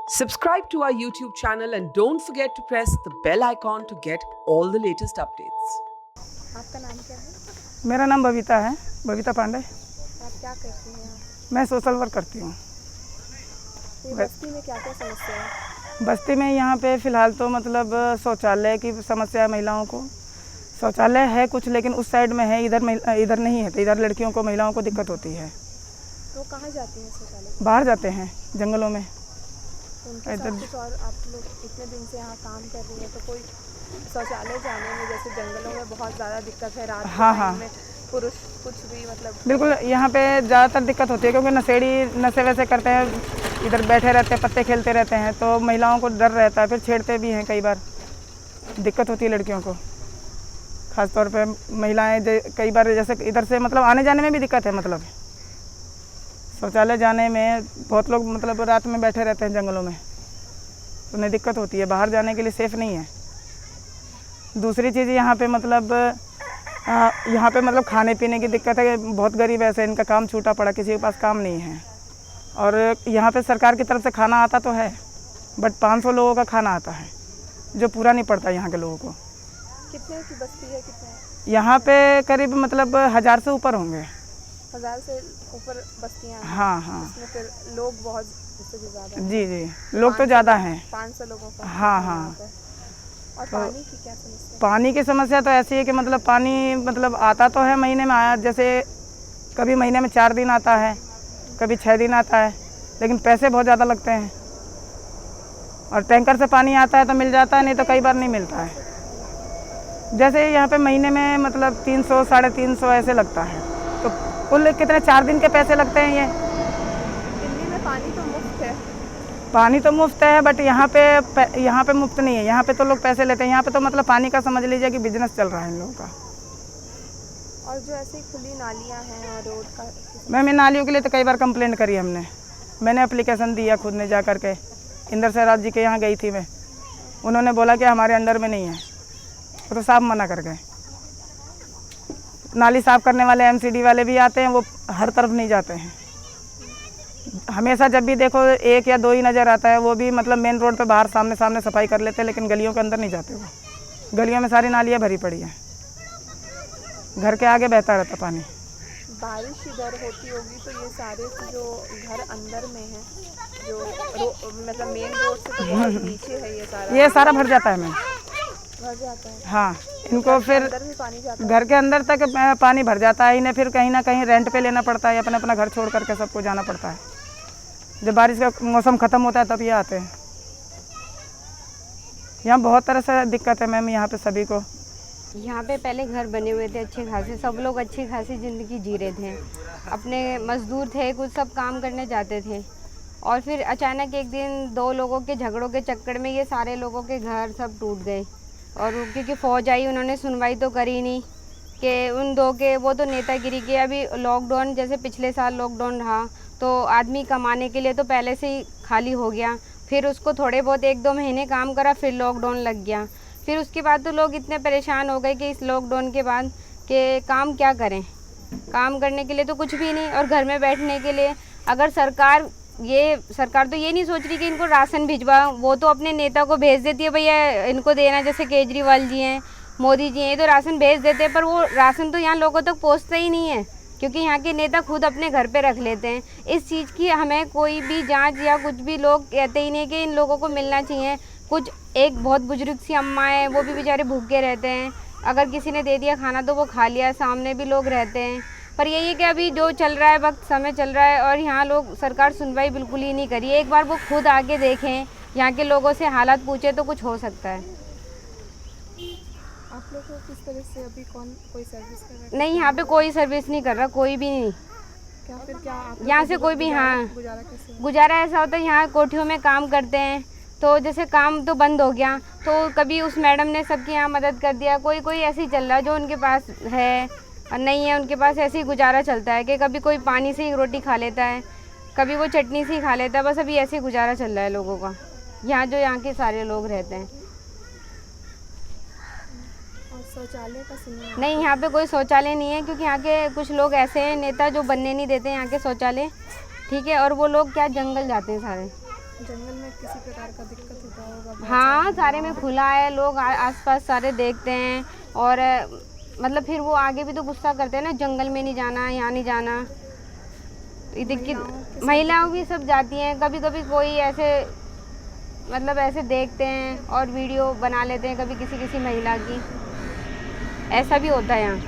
Subscribe to our YouTube channel and don't forget to press the bell icon to get all the latest updates. आपका नाम क्या है? मेरा नाम बबीता है, बबीता पांडे। आप क्या करती हैं? मैं सोशल वर्क करती हूँ। ये बस्ती में क्या क्या समस्या है? बस्ती में यहाँ पे फ़िलहाल तो मतलब शौचालय की समस्या है महिलाओं को। शौचालय है कुछ, लेकिन उस साइड में है, इधर नहीं है, तो इधर लड़कियों को, महिलाओं को दिक्कत होती है। तो कहाँ जाती हैं शौचालय? बाहर जाते हैं जंगलों में। तो उनके साथ कुछ और आप लोग इतने दिन से यहाँ काम कर रही हैं, तो कोई शौचालय जाने में जैसे जंगलों में बहुत ज़्यादा दिक्कत है, रात के टाइम में पुरुष कुछ भी मतलब बिल्कुल यहाँ पे ज़्यादातर दिक्कत होती है, क्योंकि नशेड़ी नशे वैसे करते हैं, इधर बैठे रहते हैं, पत्ते खेलते रहते हैं, तो महिलाओं को डर रहता है, फिर छेड़ते भी हैं। कई बार दिक्कत होती है लड़कियों को, ख़ास तौर पे महिलाएं कई बार जैसे इधर से मतलब आने जाने में भी दिक्कत है। मतलब शौचालय जाने में बहुत लोग मतलब रात में बैठे रहते हैं जंगलों में, तो उन्हें दिक्कत होती है, बाहर जाने के लिए सेफ़ नहीं है। दूसरी चीज़ यहाँ पे मतलब खाने पीने की दिक्कत है। बहुत गरीब ऐसे, इनका काम छूटा पड़ा, किसी के पास काम नहीं है। और यहाँ पे सरकार की तरफ से खाना आता तो है, बट 500 लोगों का खाना आता है, जो पूरा नहीं पड़ता यहाँ के लोगों को। कितने की बस्ती है? कितने? यहाँ पे करीब मतलब 1000 से ऊपर होंगे। 1000 से ऊपर बस्तियाँ हैं। हाँ। इसमें फिर लोग बहुत इससे भी ज़्यादा हैं। जी, लोग तो ज़्यादा हैं। 500 लोगों का। हाँ। और तो पानी की क्या समस्या? पानी की समस्या तो ऐसी है कि मतलब पानी मतलब आता तो है, महीने में आया, जैसे कभी महीने में 4 दिन आता है, कभी 6 दिन आता है, लेकिन पैसे बहुत ज़्यादा लगते हैं। और टैंकर से पानी आता है तो मिल जाता है, नहीं तो कई बार नहीं मिलता है। जैसे यहाँ पे महीने में मतलब 300 350 ऐसे लगता है, तो कुल कितने 4 दिन के पैसे लगते हैं ये। दिल्ली में पानी तो मुफ्त है। पानी तो मुफ्त है, बट यहाँ पे मुफ्त नहीं है। यहाँ पे तो लोग पैसे लेते हैं। यहाँ पे तो मतलब पानी का समझ लीजिए कि बिजनेस चल रहा है इन लोगों का। और जो ऐसी खुली नालियाँ हैं और रोड का, मैम इन नालियों के लिए तो कई बार कंप्लेंट करी हमने। मैंने एप्लीकेशन दिया खुद ने जा करके, इंदर सहराज जी के यहाँ गई थी मैं। उन्होंने बोला कि हमारे अंडर में नहीं है, वो तो साफ मना कर गए। नाली साफ़ करने वाले MCD वाले भी आते हैं, वो हर तरफ नहीं जाते हैं। हमेशा जब भी देखो 1 या 2 ही नज़र आता है, वो भी मतलब मेन रोड पे बाहर सामने सफाई कर लेते हैं, लेकिन गलियों के अंदर नहीं जाते। वो गलियों में सारी नालियाँ भरी पड़ी हैं, घर के आगे बहता रहता पानी। बारिश इधर होती होगी तो ये सारे जो घर अंदर में हैं, जो मतलब मेन रोड से तो बहुत नीचे है, ये सारा भर जाता है मैम। भर जाता है। हाँ, इनको फिर अंदर भी पानी जाता है। घर के अंदर तक पानी भर जाता है। इन्हें फिर कहीं ना कहीं रेंट पे लेना पड़ता है, अपना घर छोड़ करके सबको जाना पड़ता है। जब बारिश का मौसम ख़त्म होता है तब ये आते हैं। यहाँ बहुत तरह से दिक्कत है मैम, यहाँ पे सभी को। यहाँ पे पहले घर बने हुए थे अच्छे खासे, सब लोग अच्छी खासी ज़िंदगी जी रहे थे, अपने मज़दूर थे, कुछ सब काम करने जाते थे। और फिर अचानक एक दिन 2 लोगों के झगड़ों के चक्कर में ये सारे लोगों के घर सब टूट गए। और क्योंकि फ़ौज आई, उन्होंने सुनवाई तो करी नहीं कि उन 2 के, वो तो नेतागिरी के। अभी लॉकडाउन, जैसे पिछले साल लॉकडाउन रहा, तो आदमी कमाने के लिए तो पहले से ही खाली हो गया, फिर उसको थोड़े बहुत 1-2 महीने काम करा, फिर लॉकडाउन लग गया। फिर उसके बाद तो लोग इतने परेशान हो गए कि इस लॉकडाउन के बाद कि काम क्या करें, काम करने के लिए तो कुछ भी नहीं, और घर में बैठने के लिए अगर सरकार तो ये नहीं सोच रही कि इनको राशन भिजवा, वो तो अपने नेता को भेज देती है, भैया इनको देना, जैसे केजरीवाल जी हैं, मोदी जी हैं, तो राशन भेज देते हैं, पर वो राशन तो यहाँ लोगों तक पहुँचता ही नहीं है, क्योंकि यहाँ के नेता खुद अपने घर पे रख लेते हैं। इस चीज़ की हमें कोई भी जांच या कुछ भी, लोग कहते ही नहीं कि इन लोगों को मिलना चाहिए कुछ। एक बहुत बुजुर्ग सी अम्मा है, वो भी बेचारे भूखे रहते हैं, अगर किसी ने दे दिया खाना तो वो खा लिया, सामने भी लोग रहते हैं। पर यही है कि अभी जो चल रहा है, वक्त समय चल रहा है, और यहाँ लोग, सरकार सुनवाई बिल्कुल ही नहीं करी। एक बार वो खुद आके देखें, यहाँ के लोगों से हालात पूछे तो कुछ हो सकता है। आप लोग को किस तरह से अभी कोई सर्विस कर रहा है? नहीं, यहाँ पे कोई सर्विस नहीं कर रहा, कोई भी नहीं। क्या आप यहाँ से कोई भी, हाँ, गुजारा कैसे? गुजारा ऐसा होता है, यहाँ कोठियों में काम करते हैं, तो जैसे काम तो बंद हो गया, तो कभी उस मैडम ने सबकी यहाँ मदद कर दिया, कोई ऐसे ही चल रहा है, जो उनके पास है और नहीं है उनके पास, ऐसे ही गुजारा चलता है कि कभी कोई पानी से ही रोटी खा लेता है, कभी वो चटनी से ही खा लेता है, बस अभी ऐसे ही गुजारा चल रहा है लोगों का, यहाँ के सारे लोग रहते हैं। और शौचालय का सुनिए? नहीं, यहाँ पे कोई शौचालय नहीं है, क्योंकि यहाँ के कुछ लोग ऐसे हैं नेता जो बनने नहीं देते यहाँ के शौचालय, ठीक है, और वो लोग क्या जंगल जाते हैं सारे। जंगल में किसी प्रकार का दिक्कत होता होगा? हाँ, सारे में खुला है, लोग आसपास सारे देखते हैं और मतलब फिर वो आगे भी तो गुस्सा करते हैं ना, जंगल में नहीं जाना, यहाँ नहीं जाना। ये दिक्कत महिलाओं भी सब जाती हैं, कभी कभी कोई ऐसे मतलब ऐसे देखते हैं और वीडियो बना लेते हैं कभी किसी किसी महिला की, ऐसा भी होता है यहाँ।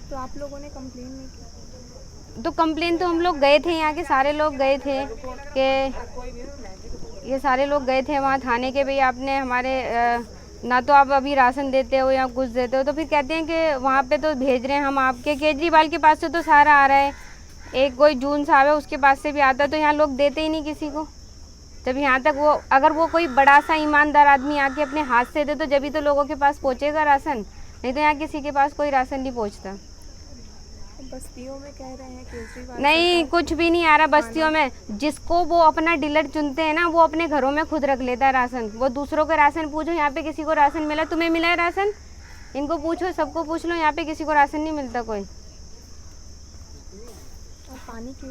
तो आप लोगों ने कंप्लेन नहीं की? तो कंप्लेन तो हम लोग गए थे, यहाँ के सारे लोग गए थे कि ये सारे लोग गए थे वहाँ थाने के, भाई आपने हमारे ना तो आप अभी राशन देते हो या कुछ देते हो, तो फिर कहते हैं कि वहाँ पे तो भेज रहे हैं हम आपके, केजरीवाल के पास से तो सारा आ रहा है, एक कोई जून साहब है उसके पास से भी आता है, तो यहाँ लोग देते ही नहीं किसी को। जब यहाँ तक वो अगर वो कोई बड़ा सा ईमानदार आदमी आके अपने हाथ से दे तो जब ही तो लोगों के पास पहुँचेगा राशन, नहीं तो यहाँ किसी के पास कोई राशन नहीं पहुँचता। बस्तियों में कह रहे हैं केजरीवाल नहीं, कुछ भी नहीं आ रहा बस्तियों में। जिसको वो अपना डीलर चुनते हैं ना, वो अपने घरों में खुद रख लेता है राशन। वो दूसरों का राशन पूछो, यहाँ पे किसी को राशन मिला? तुम्हें मिला है राशन? इनको पूछो, सबको पूछ लो, यहाँ पे किसी को राशन नहीं मिलता कोई। और पानी की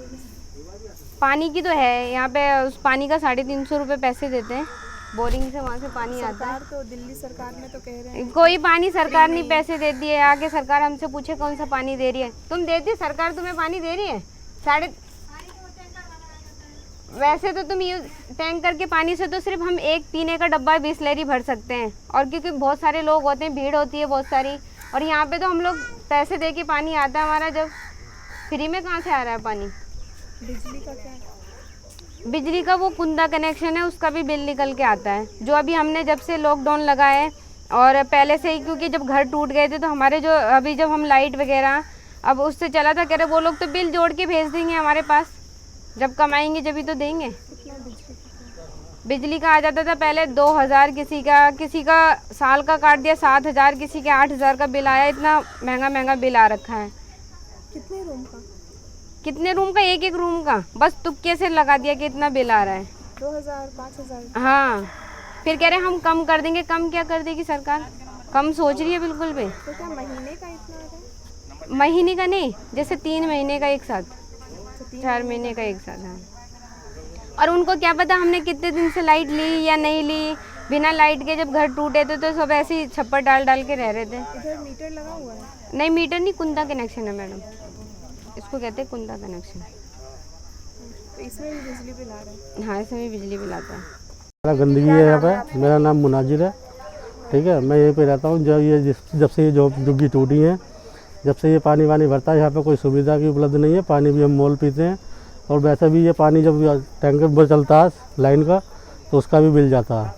पानी की तो है यहाँ पे, उस पानी का 350 रुपये पैसे देते हैं, बोरिंग से वहाँ से पानी आता है। सरकार तो दिल्ली सरकार में तो कह रहे हैं कोई पानी सरकार नहीं पैसे देती है। आगे सरकार हमसे पूछे कौन सा पानी दे रही है? तुम देती, सरकार तुम्हें पानी दे रही है? वैसे तो तुम ये टैंकर के पानी से तो सिर्फ हम एक पीने का डब्बा बिसलेरी भर सकते हैं, और क्योंकि बहुत सारे लोग होते हैं, भीड़ होती है बहुत सारी, और यहाँ पे तो हम लोग पैसे दे के पानी आता है हमारा, जब फ्री में कहाँ से आ रहा है पानी। बिजली का क्या? बिजली का वो कुंदा कनेक्शन है, उसका भी बिल निकल के आता है, जो अभी हमने जब से लॉकडाउन लगा है और पहले से ही, क्योंकि जब घर टूट गए थे तो हमारे जो अभी जब हम लाइट वगैरह अब उससे चला था, कह रहे वो लोग तो बिल जोड़ के भेज देंगे हमारे पास, जब कमाएंगे जब ही तो देंगे। बिजली का आ जाता था पहले 2000, किसी का साल का काट दिया 7000, किसी के 8000 का बिल आया। इतना महंगा बिल आ रखा है। कितने रूम का? कितने रूम का? एक रूम का, बस तुक्के से लगा दिया कि इतना बिल आ रहा है। 2000 5000? हाँ, फिर कह रहे हम कम कर देंगे। कम क्या कर देगी सरकार? कम सोच रही है बिल्कुल भी। तो क्या महीने का इतना आ रहा है? महीने का नहीं, जैसे 3 महीने का एक साथ, 4 महीने का एक साथ। हाँ, और उनको क्या पता हमने कितने दिन से लाइट ली या नहीं ली। बिना लाइट के जब घर टूटे थे तो सब ऐसे ही छप्पर डाल के रह रहे थे। इधर मीटर लगा हुआ है? नहीं, मीटर नहीं, कुंदा कनेक्शन है मैडम, इसको कहते हैं कुंदा कनेक्शन। तो इसमें भी बिजली बिल आ रहा है? हाँ, इसमें भी बिजली बिल आता है। मेरा गंदगी है यहाँ पे। मेरा नाम मुनाजिर है, ठीक है। मैं यहीं पे रहता हूँ। जब से ये जो झुग्गी टूटी है, जब से ये पानी भरता है, यहाँ पे कोई सुविधा की उपलब्ध नहीं है। पानी भी हम मोल पीते हैं, और वैसे भी ये पानी जब टैंकर पर चलता है लाइन का तो उसका भी बिल जाता है।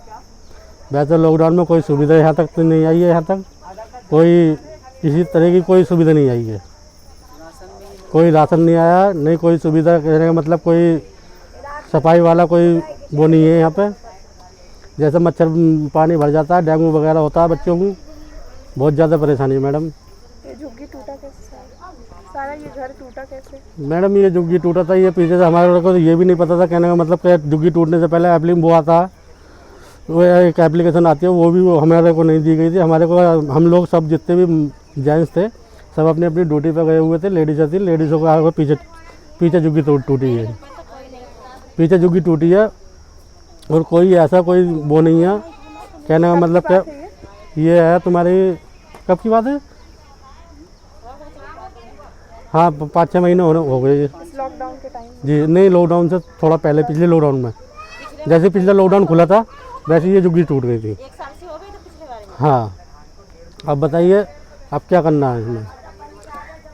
वैसे लॉकडाउन में कोई सुविधा यहाँ तक तो नहीं आई है, यहाँ तक कोई किसी तरह की कोई सुविधा नहीं आई है। कोई राशन नहीं आया, नहीं कोई सुविधा, कहने का मतलब कोई सफाई वाला कोई वो नहीं है यहाँ पे। जैसे मच्छर पानी भर जाता है, डेंगू वगैरह होता है बच्चों को, बहुत ज़्यादा परेशानी है मैडम। ये झुग्गी टूटा कैसे? सारा ये घर टूटा कैसे? मैडम ये झुग्गी टूटा था, ये पीछे से हमारे को ये भी नहीं पता था। कहने का मतलब कि झुग्गी टूटने से पहले वो आता है, वो एक एप्लीकेशन आती है, वो भी हमारे को नहीं दी गई थी। हमारे को, हम लोग सब जितने भी जेंट्स थे सब अपनी अपनी ड्यूटी पर गए हुए थे। लेडीज़ थी, लेडीज़ों को पीछे झुग्गी टूटी है, पीछे झुग्गी टूटी है, और कोई ऐसा कोई वो नहीं है। कहने का मतलब क्या ये है, तुम्हारी कब की बात है? हाँ, 5-6 महीने हो गए लॉकडाउन के टाइम? जी नहीं, लॉकडाउन से थोड़ा पहले, पिछले लॉकडाउन में। जैसे पिछला लॉकडाउन खुला था वैसे ये झुग्गी टूट गई थी। 1 साल से हो गई तो पिछले बारे में। हाँ, अब बताइए अब क्या करना है इसमें?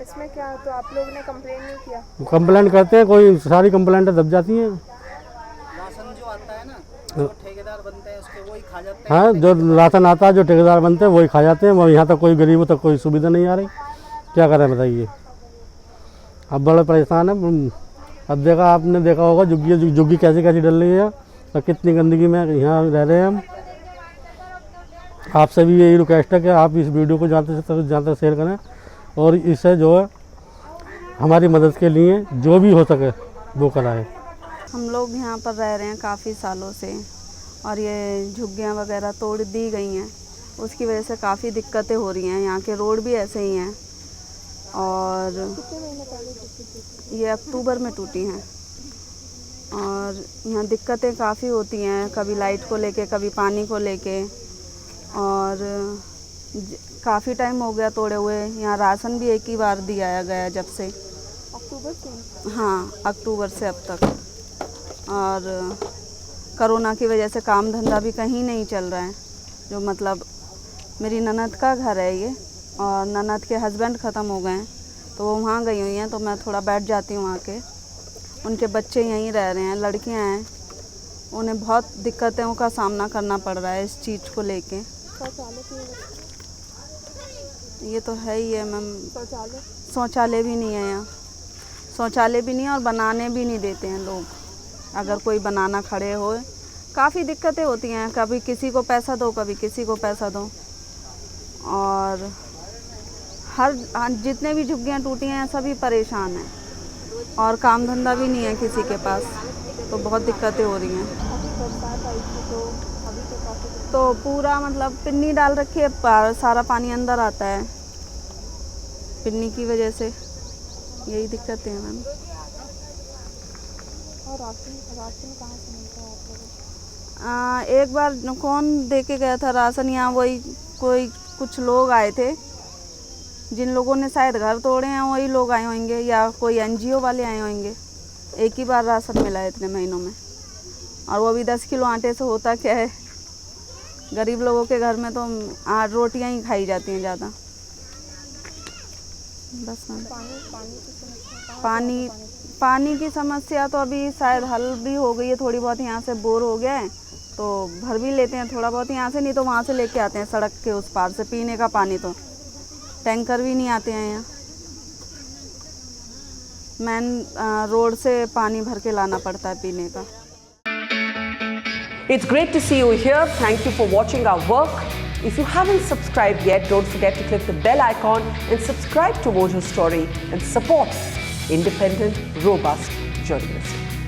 इसमें क्या, तो आप लोगों ने कंप्लेन नहीं किया? कंप्लेंट करते हैं, कोई सारी कंप्लेंटें दब जाती हैं। राशन जो आता है ना, जो ठेकेदार बनते हैं उसके वही खा जाते हैं। हाँ, जो राशन आता है, जो ठेकेदार बनते हैं वही खा जाते हैं। वो यहाँ तक कोई गरीबों तक कोई सुविधा नहीं आ रही। क्या करें बताइए? अब बड़े परेशान है। अब आपने देखा होगा झुग्गी कैसी डल रही है, और कितनी गंदगी में यहाँ रह रहे हैं हम। आपसे भी यही रिक्वेस्ट है कि आप इस वीडियो को ज़्यादा शेयर करें, और इससे जो है हमारी मदद के लिए जो भी हो सके वो कराएं। हम लोग यहाँ पर रह रहे हैं काफ़ी सालों से, और ये झुग्गियाँ वगैरह तोड़ दी गई हैं, उसकी वजह से काफ़ी दिक्कतें हो रही हैं। यहाँ के रोड भी ऐसे ही हैं, और कितने महीने पहले टूटी थी? ये अक्टूबर में टूटी हैं, और यहाँ दिक्कतें काफ़ी होती हैं, कभी लाइट को लेके, कभी पानी को लेके। और काफ़ी टाइम हो गया तोड़े हुए। यहाँ राशन भी एक ही बार दिया गया जब से, अक्टूबर से। हाँ, अक्टूबर से अब तक। और कोरोना की वजह से काम धंधा भी कहीं नहीं चल रहा है। जो मतलब मेरी ननद का घर है ये, और ननद के हस्बैंड ख़त्म हो गए हैं, तो वो वहाँ गई हुई हैं, तो मैं थोड़ा बैठ जाती हूँ आके। उनके बच्चे यहीं रह रहे हैं, लड़कियाँ हैं, उन्हें बहुत दिक्कतों का सामना करना पड़ रहा है इस चीज़ को लेके। ये तो है ही है मैम, शौचालय भी नहीं है यहाँ, शौचालय भी नहीं है, और बनाने भी नहीं देते हैं लोग। अगर कोई बनाना खड़े हो, काफ़ी दिक्कतें होती हैं, कभी किसी को पैसा दो, कभी किसी को पैसा दो। और जितने भी झुग्गियाँ टूटी हैं सभी परेशान हैं, और काम धंधा भी नहीं है किसी के पास, तो बहुत दिक्कतें हो रही हैं। तो पूरा मतलब पिन्नी डाल रखी है, सारा पानी अंदर आता है पिन्नी की वजह से, यही दिक्कतें हैं मैम। और राशन कहाँ से मिलता है आप लोगों? एक बार कौन दे के गया था राशन यहाँ, वही कोई कुछ लोग आए थे, जिन लोगों ने शायद घर तोड़े हैं वही लोग आए होंगे, या कोई NGO वाले आए होंगे। एक ही बार राशन मिला है इतने महीनों में, और वो भी 10 किलो आटे से होता क्या है, गरीब लोगों के घर में तो रोटियां ही खाई जाती हैं ज़्यादा। बस मैम। पानी की समस्या तो अभी शायद हल भी हो गई है थोड़ी बहुत, यहाँ से बोर हो गया है तो भर भी लेते हैं थोड़ा बहुत यहाँ से, नहीं तो वहाँ से लेके आते हैं सड़क के उस पार से पीने का पानी। तो टैंकर भी नहीं आते हैं यहाँ, मेन रोड से पानी भर के लाना पड़ता है पीने का। It's great to see you here. Thank you for watching our work. If you haven't subscribed yet, don't forget to click the bell icon and subscribe to Mojo Story and support independent, robust journalism.